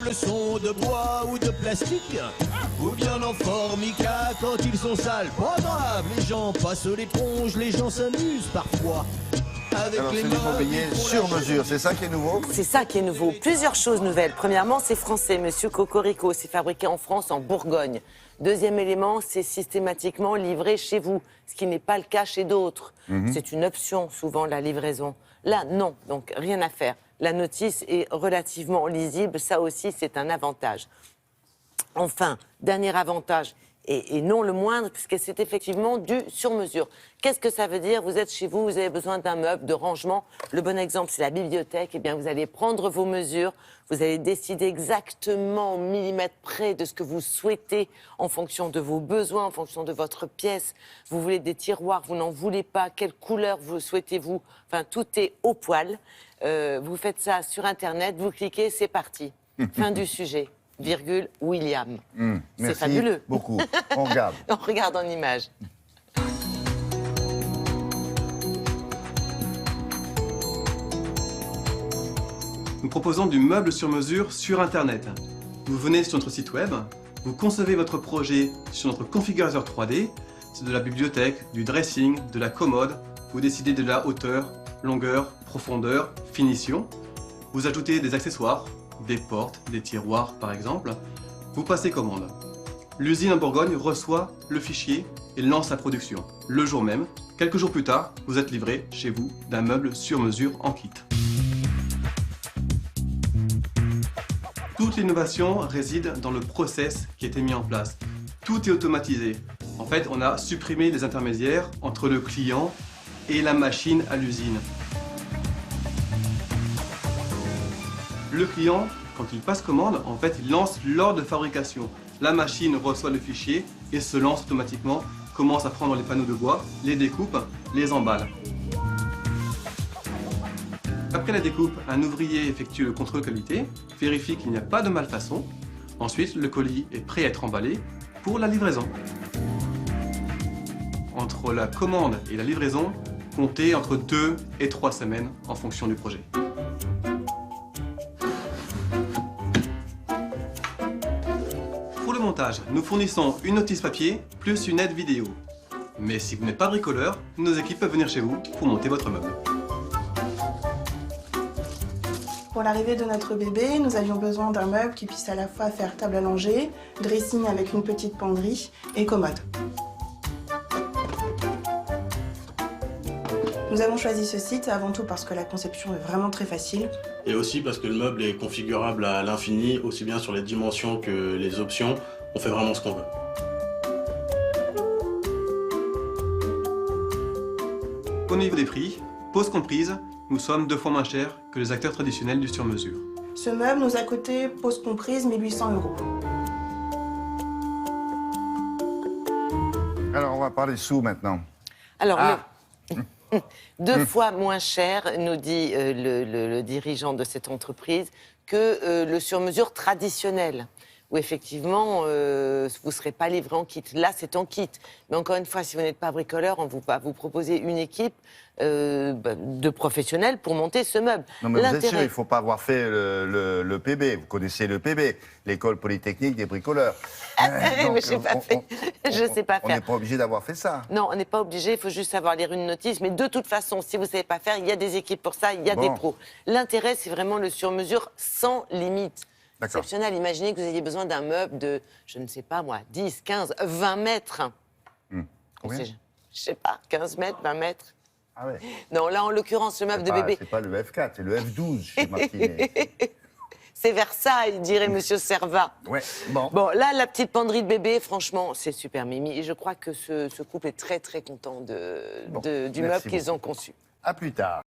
meubles sont de bois ou de plastique, ou bien en formica quand ils sont sales. Pas grave, les gens passent l'éponge, les gens s'amusent parfois. Alors c'est du mobilier sur mesure, c'est ça qui est nouveau? C'est ça qui est nouveau. Plusieurs choses nouvelles. Premièrement, c'est français, monsieur Cocorico. C'est fabriqué en France, en Bourgogne. Deuxième élément, c'est systématiquement livré chez vous, ce qui n'est pas le cas chez d'autres. C'est une option, souvent, la livraison. Là, non, donc rien à faire. La notice est relativement lisible, ça aussi, c'est un avantage. Enfin, dernier avantage, et non le moindre, puisque c'est effectivement du sur-mesure. Qu'est-ce que ça veut dire? Vous êtes chez vous, vous avez besoin d'un meuble, de rangement. Le bon exemple, c'est la bibliothèque. Eh bien, vous allez prendre vos mesures, vous allez décider exactement au millimètre près de ce que vous souhaitez en fonction de vos besoins, en fonction de votre pièce. Vous voulez des tiroirs, vous n'en voulez pas, quelle couleur vous souhaitez-vous? Enfin, tout est au poil. Vous faites ça sur Internet, vous cliquez, c'est parti. Fin du sujet. Virgule, William. C'est fabuleux. Beaucoup. On regarde. On regarde en image. Nous proposons du meuble sur mesure sur Internet. Vous venez sur notre site web, vous concevez votre projet sur notre configurateur 3D, c'est de la bibliothèque, du dressing, de la commode, vous décidez de la hauteur, longueur, profondeur, finition, vous ajoutez des accessoires, des portes, des tiroirs par exemple, vous passez commande. L'usine en Bourgogne reçoit le fichier et lance la production. Le jour même, quelques jours plus tard, vous êtes livré chez vous d'un meuble sur mesure en kit. Toute l'innovation réside dans le process qui a été mis en place. Tout est automatisé. En fait, on a supprimé les intermédiaires entre le client et la machine à l'usine. Le client, quand il passe commande, en fait, il lance l'ordre de fabrication. La machine reçoit le fichier et se lance automatiquement, commence à prendre les panneaux de bois, les découpe, les emballe. Après la découpe, un ouvrier effectue le contrôle qualité, vérifie qu'il n'y a pas de malfaçon. Ensuite, le colis est prêt à être emballé pour la livraison. Entre la commande et la livraison, comptez entre 2 et 3 semaines en fonction du projet. Pour le montage, nous fournissons une notice papier plus une aide vidéo. Mais si vous n'êtes pas bricoleur, nos équipes peuvent venir chez vous pour monter votre meuble. Pour l'arrivée de notre bébé, nous avions besoin d'un meuble qui puisse à la fois faire table à langer, dressing avec une petite penderie et commode. Nous avons choisi ce site avant tout parce que la conception est vraiment très facile. Et aussi parce que le meuble est configurable à l'infini, aussi bien sur les dimensions que les options. On fait vraiment ce qu'on veut. Au niveau des prix, pause comprise, nous sommes 2 fois moins chers que les acteurs traditionnels du sur-mesure. Ce meuble nous a coûté, pause comprise, 1 800 €. Alors on va parler sous maintenant. Alors, 2 fois moins cher, nous dit le dirigeant de cette entreprise, que le sur-mesure traditionnel, où effectivement, vous ne serez pas livré en kit. Là, c'est en kit. Mais encore une fois, si vous n'êtes pas bricoleur, on va vous proposer une équipe de professionnels pour monter ce meuble. Non mais vous êtes sûr, il ne faut pas avoir fait le PB. Vous connaissez le PB, l'école polytechnique des bricoleurs. Mais je n'ai pas fait. Je ne sais pas On faire. n'est pas obligé d'avoir fait ça. Non, on n'est pas obligé, il faut juste savoir lire une notice. Mais de toute façon, si vous ne savez pas faire, il y a des équipes pour ça, il y a des pros. L'intérêt, c'est vraiment le sur-mesure sans limite. Exceptionnel. Imaginez que vous ayez besoin d'un meuble de, je ne sais pas moi, 10, 15, 20 mètres. Combien? Je ne sais pas, 15 mètres, 20 mètres. Ah ouais. Non, là, en l'occurrence, le meuble de bébé... C'est pas le F4, c'est le F12 chez Martinet. C'est Versailles, dirait Monsieur Servat. Ouais, bon. Bon, là, la petite penderie de bébé, franchement, c'est super mimi. Et je crois que ce couple est très, très content du meuble qu'ils ont conçu. À plus tard.